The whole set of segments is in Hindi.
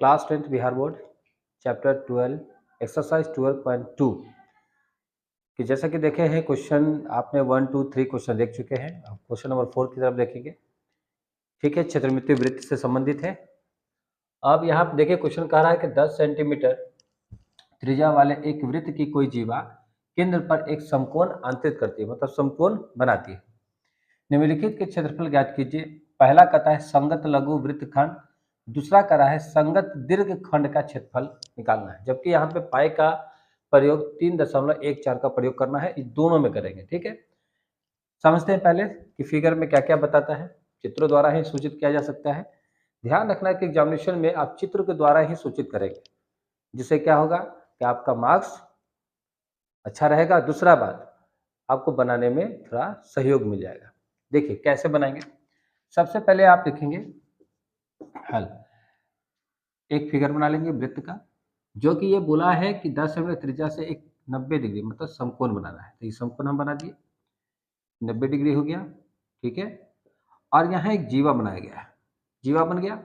Class 10th Bihar board chapter 12 exercise 12.2 कि जैसा कि देखे हैं क्वेश्चन आपने 1 2 3 क्वेश्चन देख चुके हैं। अब क्वेश्चन नंबर 4 की तरफ देखेंगे। ठीक है, क्षेत्रमितीय वृत्त से संबंधित है। अब यहाँ पे देखिए क्वेश्चन कह रहा है कि 10 सेंटीमीटर त्रिज्या वाले एक वृत्त की कोई जीवा केंद्र पर एक समकोण अंतरित करती है, मतलब समकोण बनाती है। निम्नलिखित के क्षेत्रफल ज्ञात कीजिए। पहला कहता है संगत लघु वृत्तखंड, दूसरा कह रहा है संगत दीर्घ खंड का क्षेत्रफल निकालना है। जबकि यहाँ पे पाई का प्रयोग 3.14 का प्रयोग करना है, इस दोनों में करेंगे। ठीक है, समझते हैं पहले कि फिगर में क्या क्या बताता है। चित्रों द्वारा ही सूचित किया जा सकता है। ध्यान रखना है कि एग्जामिनेशन में आप चित्र के द्वारा ही सूचित करेंगे, जिससे क्या होगा कि आपका मार्क्स अच्छा रहेगा। दूसरा बात, आपको बनाने में थोड़ा सहयोग मिल जाएगा। देखिए कैसे बनाएंगे। सबसे पहले आप लिखेंगे हल। एक फिगर बना लेंगे वृत्त का, जो कि ये बोला है कि 10 सेंटीमीटर त्रिज्या से एक 90 डिग्री मतलब समकोण बनाना है। तो ये समकोण हम बना दिए, 90 डिग्री हो गया। ठीक है, और यहाँ एक जीवा बनाया गया है, जीवा बन गया।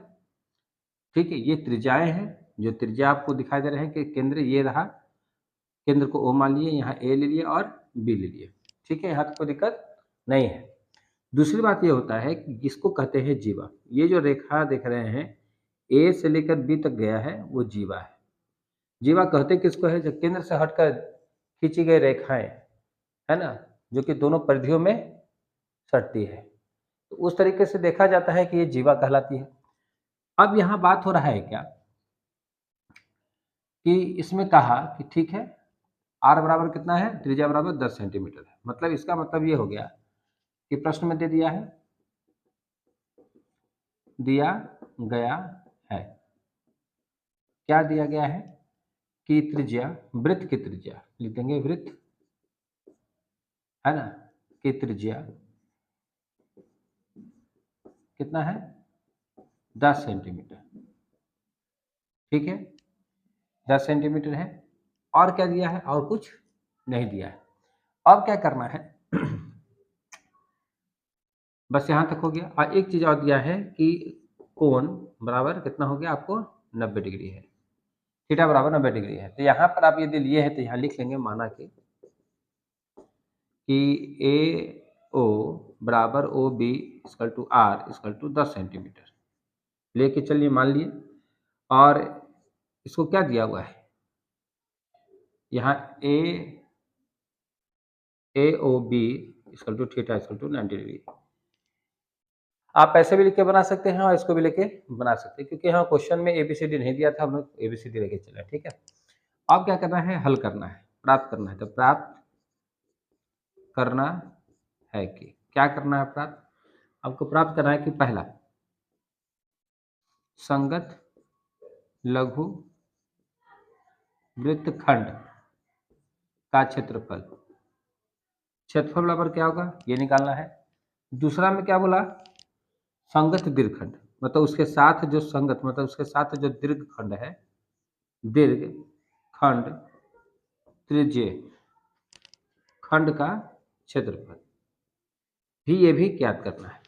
ठीक है, ये त्रिज्याएं हैं, जो त्रिज्या आपको दिखाई दे रहे हैं कि केंद्र ये रहा, केंद्र को ओ मान लिए, यहाँ ए ले लिए और बी ले लिए। ठीक है, यहाँ तो कोई दिक्कत नहीं है। दूसरी बात ये होता है कि इसको कहते हैं जीवा। ये जो रेखा देख रहे हैं ए से लेकर बी तक गया है, वो जीवा है। जीवा कहते किसको है? जब केंद्र से हटकर खींची गई रेखाएं है ना, जो कि दोनों परिधियों में सटती है, तो उस तरीके से देखा जाता है कि ये जीवा कहलाती है। अब यहाँ बात हो रहा है क्या कि इसमें कहा कि ठीक है आर बराबर कितना है, त्रिज्या बराबर 10 सेंटीमीटर है। मतलब इसका मतलब ये हो गया कि प्रश्न में दे दिया गया है, क्या दिया गया है कि त्रिज्या, वृत्त की त्रिज्या लिख देंगे, वृत्त है ना की त्रिज्या कितना है, 10 सेंटीमीटर। ठीक है, 10 सेंटीमीटर है। और क्या दिया है? और कुछ नहीं दिया है। अब क्या करना है बस यहां तक हो गया। और एक चीज और दिया है कि कोण बराबर कितना हो गया आपको, 90 डिग्री है। थीटा बराबर 90 डिग्री है। तो यहाँ पर आप यदि लिए हैं तो यहाँ लिख लेंगे, माना कि ए ओ बराबर O B equal to R equal to 10 centimetre लेके चलिए, मान लिए। और इसको क्या दिया हुआ है, यहाँ A O B equal to theta equal to 90 degree. आप ऐसे भी लिख के बना सकते हैं और इसको भी लेके बना सकते हैं, क्योंकि यहाँ क्वेश्चन में एबीसीडी नहीं दिया था, हम लोग एबीसीडी लेके चले। ठीक है, अब क्या करना है, हल करना है, प्राप्त करना है। तो प्राप्त करना है कि क्या करना है, प्राप्त आपको प्राप्त करना है कि पहला संगत लघु वृत्तखंड का क्षेत्रफल, क्षेत्रफल बराबर क्या होगा ये निकालना है। दूसरा में क्या बोला, संगत दीर्घखंड, मतलब उसके साथ जो संगत, मतलब उसके साथ जो दीर्घ खंड है, दीर्घ खंड त्रिज्य खंड का क्षेत्रफल भी, ये भी ज्ञात करना है।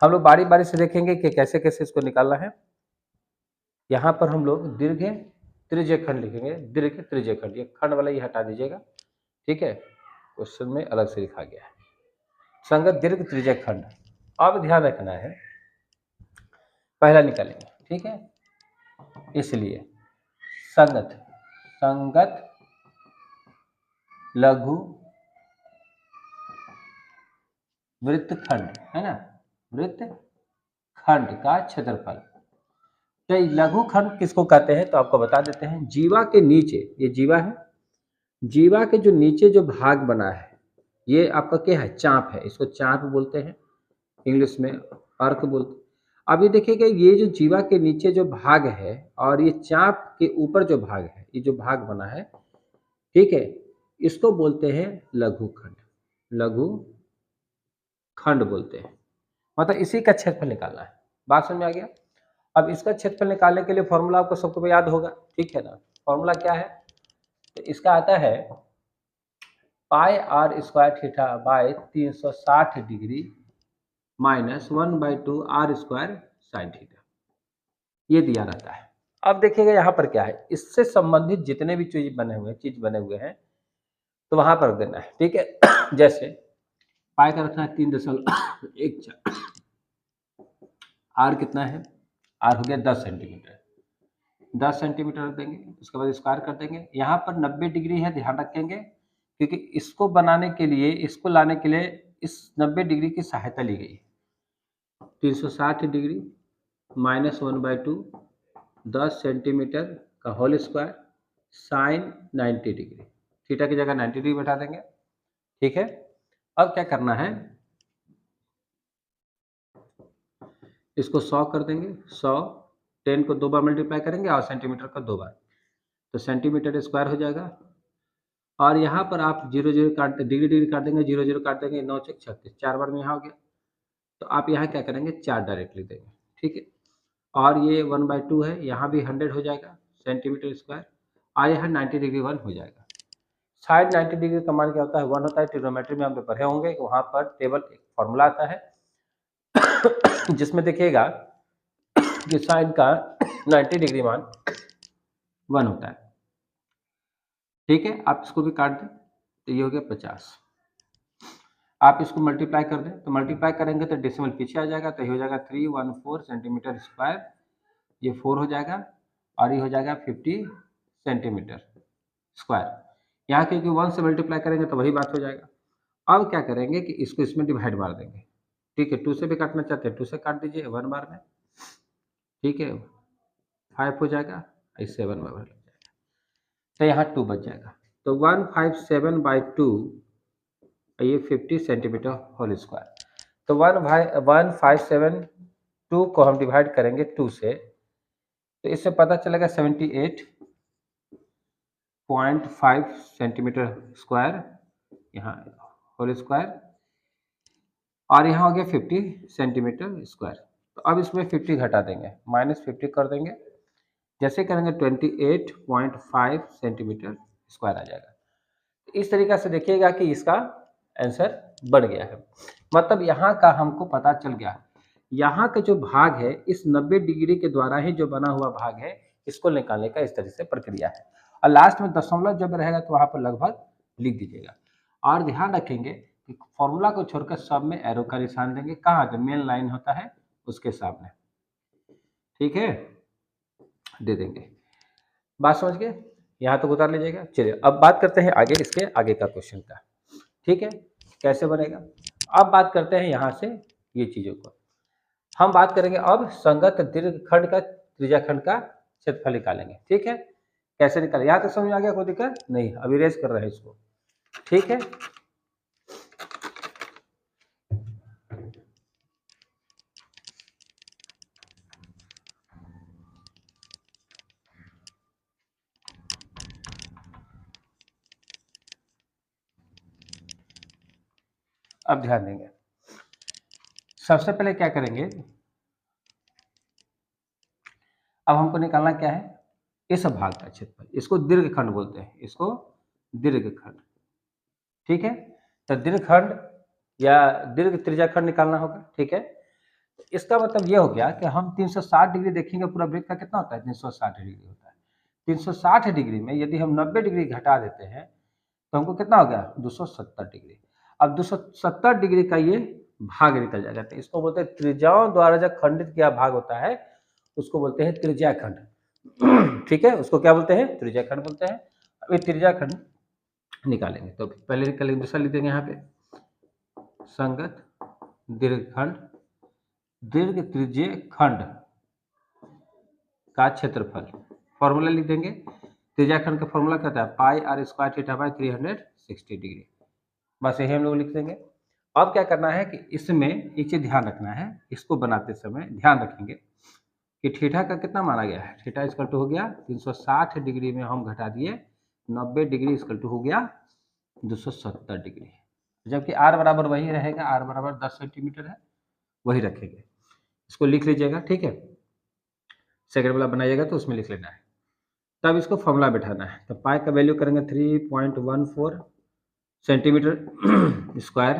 हम लोग बारी बारी से देखेंगे कि कैसे कैसे इसको निकालना है। यहाँ पर हम लोग दीर्घ त्रिज्य खंड लिखेंगे, दीर्घ त्रिज्य खंड, ये खंड वाला ये हटा दीजिएगा। ठीक है, क्वेश्चन में अलग से लिखा गया है संगत दीर्घ त्रिज्य खंड। अब ध्यान रखना है, पहला निकालेंगे। ठीक है, इसलिए संगत लघु वृत्तखंड है ना, वृत्तखंड का क्षेत्रफल। तो लघु खंड किसको कहते हैं तो आपको बता देते हैं, जीवा के नीचे, ये जीवा है, जीवा के जो नीचे जो भाग बना है ये आपका क्या है, चाप है। इसको चाप बोलते हैं, इंग्लिश में अर्क बोलते हैं। अब ये देखिएगा, ये जो जीवा के नीचे जो भाग है और ये चाप के ऊपर जो भाग है, ये जो भाग बना है, ठीक है, इसको बोलते हैं लघु खंड, लघु खंड बोलते हैं। मतलब इसी का क्षेत्रफल निकालना है। बात समझ में आ गया। अब इसका क्षेत्रफल निकालने के लिए फॉर्मूला आपको सबको याद होगा, ठीक है ना। फॉर्मूला क्या है, तो इसका आता है pi r square theta by 360 degree minus 1/2 r square sine theta, ये दिया रहता है। अब देखिएगा यहाँ पर क्या है, इससे संबंधित जितने भी चीज़ बने हुए हैं, तो वहाँ पर रख देना है, ठीक है। जैसे पाई का रखना है 3.14, आर कितना है, आर हो गया 10 सेंटीमीटर, 10 सेंटीमीटर रख देंगे, उसके बाद स्क्वायर कर देंगे। यहाँ पर 90 डिग्री है, ध्यान रखेंगे, क्योंकि इसको बनाने के लिए, इसको लाने के लिए इस 90 डिग्री की सहायता ली गई है। 360 डिग्री -1/2 10 सेंटीमीटर का whole square sine 90 degree, theta की जगह 90 डिग्री बैठा देंगे, ठीक है। अब क्या करना है, इसको 100 कर देंगे, 100 10 को 2 बार मल्टीप्लाई करेंगे और सेंटीमीटर को 2 बार, तो सेंटीमीटर स्क्वायर हो जाएगा। और यहाँ पर आप 0 काट, डिग्री काट देंगे, 0 काट देंगे, 9 चौक 36, 4 बार में यहाँ हो गया। तो आप यहाँ क्या करेंगे, 4 डायरेक्ट लिख देंगे, ठीक है। और ये 1/2 है, यहाँ भी 100 हो जाएगा सेंटीमीटर स्क्वायर, और यहाँ 90 डिग्री 1 हो जाएगा। साइड 90 डिग्री का मान क्या होता है, 1 होता है। ट्रिग्नोमेट्री में हम लोग पढ़े होंगे कि वहाँ पर टेबल एक फॉर्मूला आता है जिसमें देखिएगा कि साइन का 90 डिग्री मान 1 होता है, ठीक है। आप इसको भी काट दें, तो ये हो गया 50। आप इसको मल्टीप्लाई कर दें, तो मल्टीप्लाई करेंगे तो डेसिमल पीछे आ जाएगा, तो ये हो जाएगा 314 सेंटीमीटर स्क्वायर, ये 4 हो जाएगा, और ये हो जाएगा 50 सेंटीमीटर स्क्वायर। यहाँ क्योंकि 1 से मल्टीप्लाई करेंगे तो वही बात हो जाएगा। अब क्या करेंगे कि इसको इसमें डिवाइड मार देंगे, ठीक है। 2 से भी काटना चाहते हैं 2 से काट दीजिए 1 बार में, ठीक है। 5 हो जाएगा, इससे 1 बार लग जाएगा, तो यहाँ 2 बच जाएगा। तो 157/2, ये 50 सेंटीमीटर होल स्क्वायर। तो 157/2 को हम डिवाइड करेंगे 2 से, तो इससे पता चलेगा 78.5 सेंटीमीटर स्क्वायर, यहाँ होल स्क्वायर, और यहाँ हो गया 50 सेंटीमीटर स्क्वायर। तो अब इसमें 50 घटा देंगे, -50 कर देंगे, जैसे करेंगे 28.5 सेंटीमीटर स्क्वायर आ जाएगा। इस तरीक़े से देखिएगा कि इसका आंसर बन गया है। मतलब यहाँ का हमको पता चल गया, यहाँ का जो भाग है इस 90 डिग्री के द्वारा ही जो बना हुआ भाग है, इसको निकालने का इस तरह से प्रक्रिया है। और लास्ट में दशमलव जब रहेगा तो वहाँ पर लगभग लिख दीजिएगा। और ध्यान रखेंगे कि फॉर्मूला को छोड़कर सब में एरो का निशान देंगे, कहाँ जो मेन लाइन होता है उसके सामने, ठीक है, दे देंगे। बात समझ गए, यहाँ तक उतार लीजिएगा। चलिए अब बात करते हैं आगे, इसके आगे का क्वेश्चन का, ठीक है, कैसे बनेगा। अब बात करते हैं यहाँ से ये चीज़ों को, हम बात करेंगे अब संगत दीर्घखंड का त्रिज्याखंड का क्षेत्रफल निकालेंगे, ठीक है। कैसे निकालें, यहाँ तक समझ में आ गया, कोई दिक्कत नहीं, अभी रेस कर रहे हैं इसको, ठीक है। अब ध्यान देंगे, सबसे पहले क्या करेंगे, अब हमको निकालना क्या है, इस भाग का क्षेत्रफल, इसको दीर्घखंड बोलते हैं, इसको दीर्घखंड, ठीक है। तो दीर्घखंड या दीर्घ त्रिज्याखंड निकालना होगा, ठीक है। तो इसका मतलब ये हो गया कि हम 360 डिग्री देखेंगे, पूरा वृत्त का कितना होता है, 360 डिग्री होता है। 360 डिग्री में यदि हम 90 डिग्री घटा देते हैं तो हमको कितना हो गया, 270 डिग्री। अब 270 डिग्री का ये भाग निकल जाएगा, तो इसको बोलते हैं त्रिज्याओं द्वारा जब खंडित किया भाग होता है उसको बोलते हैं त्रिज्याखंड, ठीक है, उसको क्या बोलते हैं, त्रिज्याखंड बोलते हैं। अब ये त्रिज्याखंड निकालेंगे, तो पहले निकालेंगे, दूसरा लिख देंगे यहाँ पे, संगत दीर्घखंड, दीर्घ त्रिज्य खंड का क्षेत्रफल, फॉर्मूला लिख देंगे। त्रिज्याखंड का फॉर्मूला क्या होता है, πr² θ/360 डिग्री, बस यही हम लोग लिख देंगे। अब क्या करना है कि इसमें एक चीज ध्यान रखना है, इसको बनाते समय ध्यान रखेंगे कि थीटा का कितना माना गया है, थीटा इक्वल टू हो गया 360 डिग्री में हम घटा दिए 90 डिग्री इक्वल टू हो गया 270 डिग्री, जबकि आर बराबर वही रहेगा, आर बराबर 10 सेंटीमीटर है, वही रखेंगे। इसको लिख लीजिएगा, ठीक है, सेकंड वाला बनाइएगा तो उसमें लिख लेना है। तब इसको फॉर्मूला बैठाना है, तो पाई का वैल्यू करेंगे 3.14 सेंटीमीटर स्क्वायर,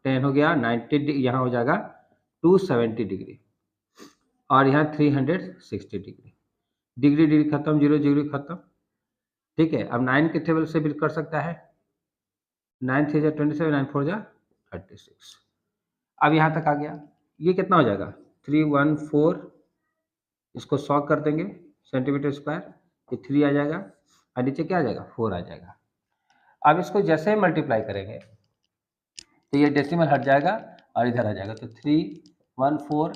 10 हो गया 90, यहाँ हो जाएगा 270 डिग्री, और यहाँ 360 डिग्री। डिग्री डिग्री खत्म, 0 डिग्री खत्म, ठीक है। अब 9 के टेबल से भी कर सकता है, 9 3 जा 27, 9 4 जा 36। अब यहाँ तक आ गया, ये कितना हो जाएगा 314, इसको 100 कर देंगे सेंटीमीटर स्क्वायर, ये 3 आ जाएगा और नीचे क्या आ जाएगा 4 आ जाएगा। अब इसको जैसे ही मल्टीप्लाई करेंगे तो ये डेसिमल हट जाएगा और इधर आ जाएगा, तो 314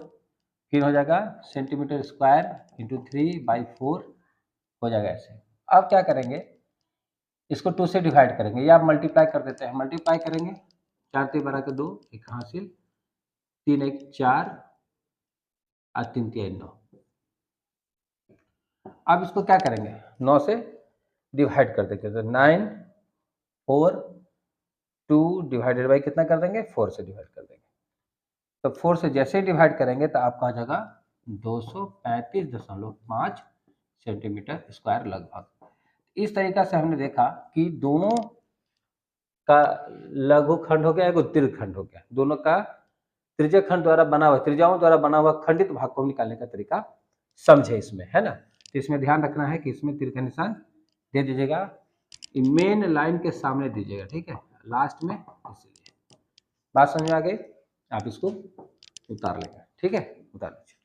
फिर हो जाएगा सेंटीमीटर स्क्वायर इंटू 3/4 हो जाएगा ऐसे। अब क्या करेंगे, इसको 2 से डिवाइड करेंगे या आप मल्टीप्लाई कर देते हैं, मल्टीप्लाई करेंगे 4 3 12 के 2, एक हासिल, 3 1 4 और 3 3 9। अब इसको क्या करेंगे 9 से डिवाइड कर देंगे, तो 9 4 2 डिवाइडेड बाई कितना कर देंगे 4 से डिवाइड कर देंगे। तो 4 से जैसे ही डिवाइड करेंगे तो आपका आ जाएगा 235.5 सेंटीमीटर स्क्वायर लगभग। इस तरीका से हमने देखा कि दोनों का लघुखंड हो गया, एक दीर्घ खंड हो गया, दोनों का त्रिज्य खंड द्वारा बना हुआ, त्रिज्याओं द्वारा बना हुआ खंडित भाग को निकालने का तरीका समझे इसमें, है ना। तो इसमें ध्यान रखना है कि इसमें तीर का निशान दे दीजिएगा, मेन लाइन के सामने दीजिएगा, ठीक है, लास्ट में, इसलिए बात समझ में आ गई। आप इसको उतार लेंगे, ठीक है, उतार लीजिए।